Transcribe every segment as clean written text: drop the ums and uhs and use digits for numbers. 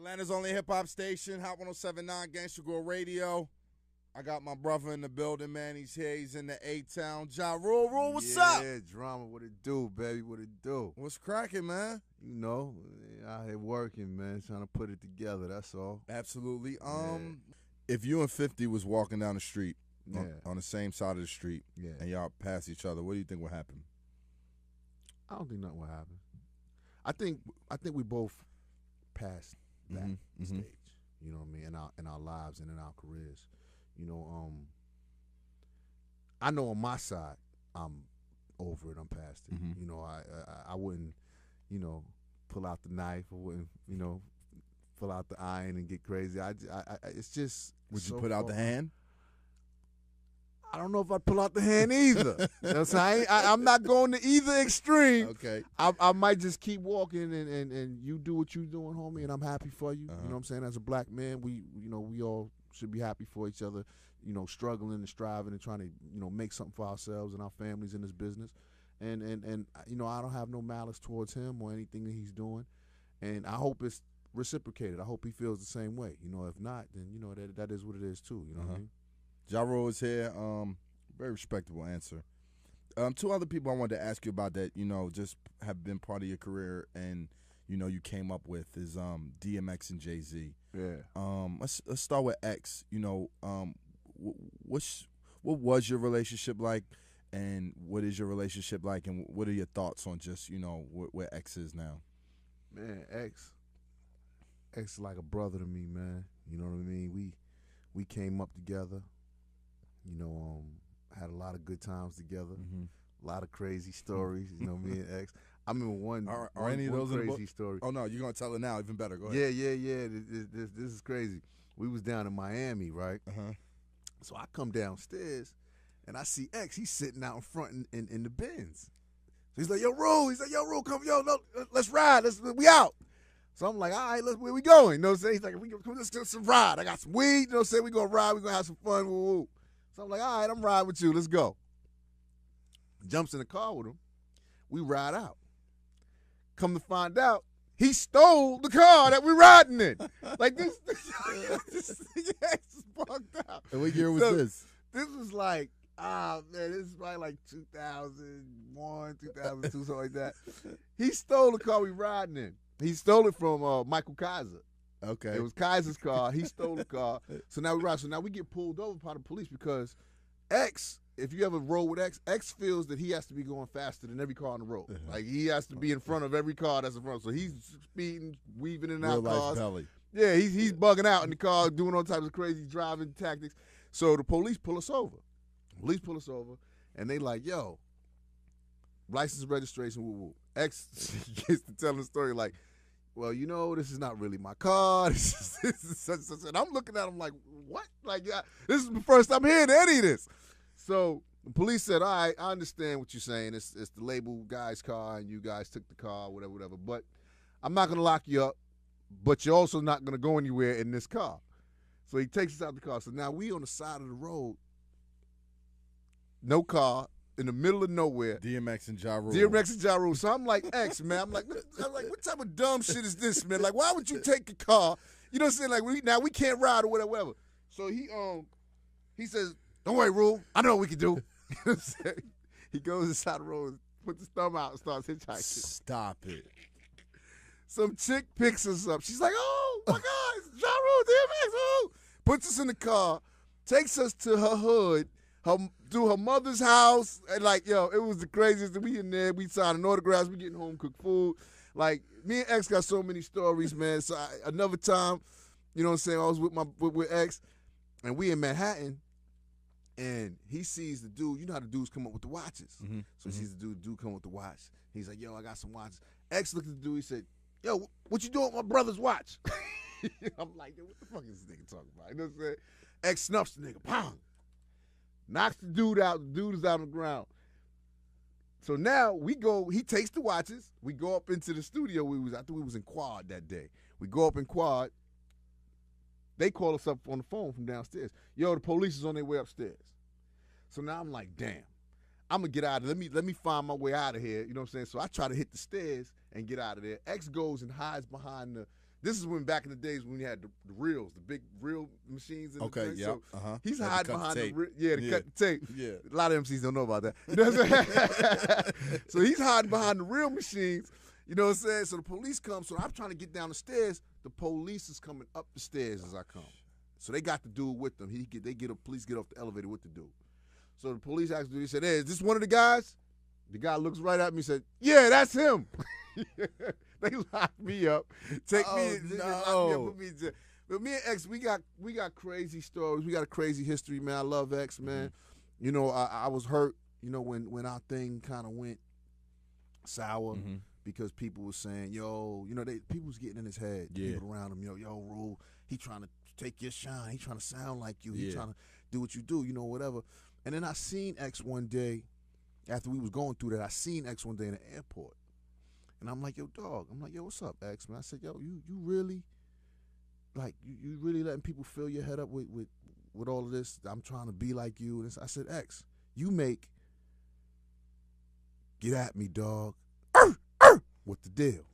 Atlanta's only hip-hop station, Hot 107.9 Gangsta Grill Radio. I got my brother in the building, man. He's here. He's in the A-Town. Ja Rule, what's up? Yeah, drama. What it do, baby? What it do? What's cracking, man? You know, out here working, man, trying to put it together. That's all. Absolutely. If you and 50 was walking down the street, Yeah. on the same side of the street, Yeah. and y'all pass each other, what do you think would happen? I don't think nothing will happen. I think we both passed that stage. You know what I mean? In our lives and in our careers. You know, I know on my side, I'm over it. I'm past it. Mhm. You know, I wouldn't, pull out the knife. I wouldn't, pull out the iron and get crazy. It's just. Would you so put out the far- hand? I don't know if I'd pull out the hand either. You know what I'm saying? I'm not going to either extreme. Okay. I might just keep walking and you do what you're doing, homie, and I'm happy for you. You know what I'm saying? As a black man, we all should be happy for each other, struggling and striving and trying to, make something for ourselves and our families in this business. And I don't have no malice towards him or anything that he's doing. And I hope it's reciprocated. I hope he feels the same way. If not, then, that is what it is too. You know what I mean? Ja Rule is here. Very respectable answer. Two other people I wanted to ask you about that, just have been part of your career and, you came up with is DMX and Jay-Z. Yeah. Let's start with X. What was your relationship like, and what is your relationship like, and what are your thoughts on just where X is now? Man, X is like a brother to me, man. You know what I mean? We came up together. Had a lot of good times together. A lot of crazy stories. Me and X. I remember one. Are one, any of one those in the crazy book? story? Oh no, you're gonna tell it now. Even better. Go ahead. Yeah. This is crazy. We was down in Miami, right? So I come downstairs and I see X. He's sitting out in front in the Benz. So he's like, "Yo, Rule." He's like, "Yo, Rule, come, let's ride. We out." So I'm like, "All right, where we going?" You know what I'm saying? He's like, let's ride. I got some weed. You know what I'm saying? We gonna ride. We gonna have some fun. Woo, woo. So I'm like, "All right, I'm riding with you. Let's go." Jumps in the car with him. We ride out. Come to find out, he stole the car that we riding in. Like this X is bugged out. And what year was So, this? This was like, this is probably like 2001, 2002, something like that. He stole the car we riding in. He stole it from Michael Kaiser. Okay. It was Kaiser's car. He stole the car. So now we ride. So now we get pulled over by the police because X, if you ever roll with X feels that he has to be going faster than every car on the road. Like he has to be in front of every car that's in front. So he's speeding, weaving in and out Real life cars. belly. Yeah, he's bugging out in the car, doing all types of crazy driving tactics. So the police pull us over. And they like, "Yo, license, registration, woo woo." X gets to telling the story like, "Well, this is not really my car. This is such. And I'm looking at him like, "What? Like, this is the first I'm hearing any of this." So the police said, "All right, I understand what you're saying. It's the label guy's car, and you guys took the car, whatever. But I'm not gonna lock you up. But you're also not gonna go anywhere in this car." So he takes us out the car. So now we on the side of the road, no car, in the middle of nowhere. DMX and Ja Rule. DMX and Ja Rule. So I'm like, X, man. I'm like, what type of dumb shit is this, man? Like, why would you take a car? You know what I'm saying? Like, we can't ride or whatever. So he says, "Don't worry, Rule. I know what we can do." You know what I'm saying? He goes inside the road, puts his thumb out, and starts hitchhiking. Stop it. Some chick picks us up. She's like, "Oh my God, it's Ja Rule, DMX." Oh. Puts us in the car, takes us to her hood, to her mother's house, and it was the craziest. We in there, we signing autographs, we getting home cooked food. Like me and X got so many stories, man. So another time, you know what I'm saying? I was with X, and we in Manhattan, and he sees the dude. You know how the dudes come up with the watches. So he sees the dude come with the watch. He's like, "Yo, I got some watches." X looked at the dude. He said, "Yo, what you doing with my brother's watch?" I'm like, "What the fuck is this nigga talking about?" You know what I'm saying? X snuffs the nigga. Pow! Knocks the dude out. The dude is out on the ground. So now we go. He takes the watches. We go up into the studio. I think we was in Quad that day. We go up in Quad. They call us up on the phone from downstairs. "Yo, the police is on their way upstairs." So now I'm like, damn. I'm going to get out of there. Let me find my way out of here. You know what I'm saying? So I try to hit the stairs and get out of there. X goes and hides behind This is when back in the days when we had the reels, the big reel machines. In Okay, the yeah. So he's Had to hiding cut behind the the tape. to cut the tape. Yeah. A lot of MCs don't know about that. You know what I'm saying? So he's hiding behind the reel machines. You know what I'm saying? So the police come. So I'm trying to get down the stairs. The police is coming up the stairs as I come. So they got the dude with them. Police get off the elevator with the dude. So the police asked the dude, he said, hey, is this one of the guys? The guy looks right at me and said, yeah, that's him. They locked me up. Take me and lock me up, put me in jail. But me and X, we got crazy stories. We got a crazy history, man. I love X, man. Mm-hmm. You know, I was hurt, you know, when our thing kind of went sour because people were saying, yo, you know, people was getting in his head. Yeah. People around him, yo, Rule, he trying to take your shine. He trying to sound like you. He Yeah. trying to do what you do, you know, whatever. And then I seen X one day, after we was going through that, I seen X one day in the airport. And I'm like, yo, dog. I'm like, yo, what's up, X, man? I said, yo, you really, like, you really letting people fill your head up with all of this? I'm trying to be like you. And I said, X, you make, get at me, dog. What the deal?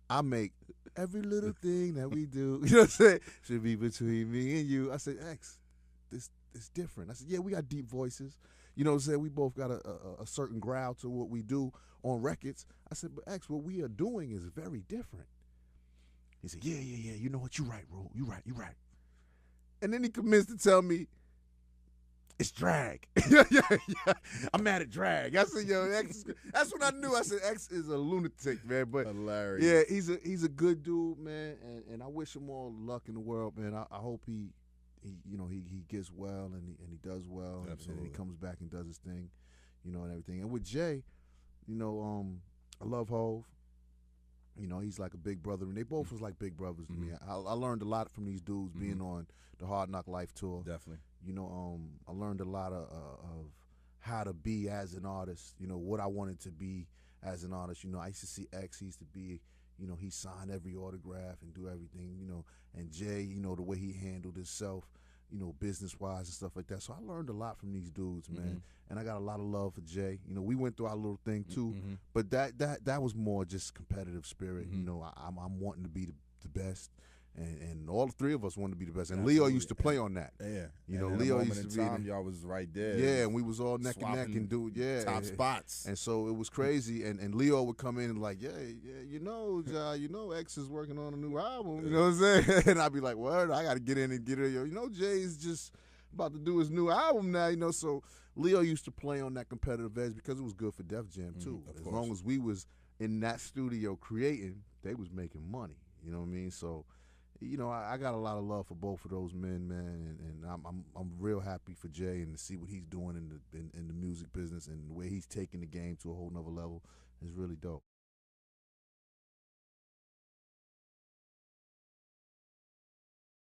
I make every little thing that we do, you know what I'm saying, should be between me and you. I said, X, this is different. I said, yeah, we got deep voices. You know what I'm saying? We both got a certain growl to what we do on records. I said, but X, what we are doing is very different. He said, yeah. You know what? You right, Rule. You right. And then he commenced to tell me, it's drag. yeah. I'm mad at drag. I said, yo, X, that's when I knew. I said, X is a lunatic, man. But hilarious. Yeah, he's a good dude, man. And I wish him all the luck in the world, man. I hope he gets well and he does well. Absolutely. And he comes back and does his thing, you know, and everything. And with Jay, you know, I love Hove. You know, he's like a big brother, and they both was like big brothers to me. I learned a lot from these dudes being on the Hard Knock Life tour. Definitely. You know, I learned a lot of how to be as an artist. You know, what I wanted to be as an artist. You know, I used to see X. He used to be, you know, he signed every autograph and do everything. You know, and Jay, you know, the way he handled himself, you know, business-wise and stuff like that. So I learned a lot from these dudes, man. And I got a lot of love for Jay. You know, we went through our little thing too, but that was more just competitive spirit. You know, I'm wanting to be the best, and all three of us wanted to be the best. And Absolutely. Leo used to play on that. Yeah. You know, and Leo in used to be time, y'all was right there. Yeah, and we was all neck and neck and top spots. And so it was crazy. And Leo would come in and like, yeah, you know, X is working on a new album. You know what I'm saying? And I'd be like, what? I got to get in and get it. You know, Jay's just about to do his new album now. You know, so Leo used to play on that competitive edge because it was good for Def Jam too. As long as we was in that studio creating, they was making money. You know what I mean? So, you know, I got a lot of love for both of those men, man, and I'm real happy for Jay and to see what he's doing in the music business and the way he's taking the game to a whole nother level is really dope.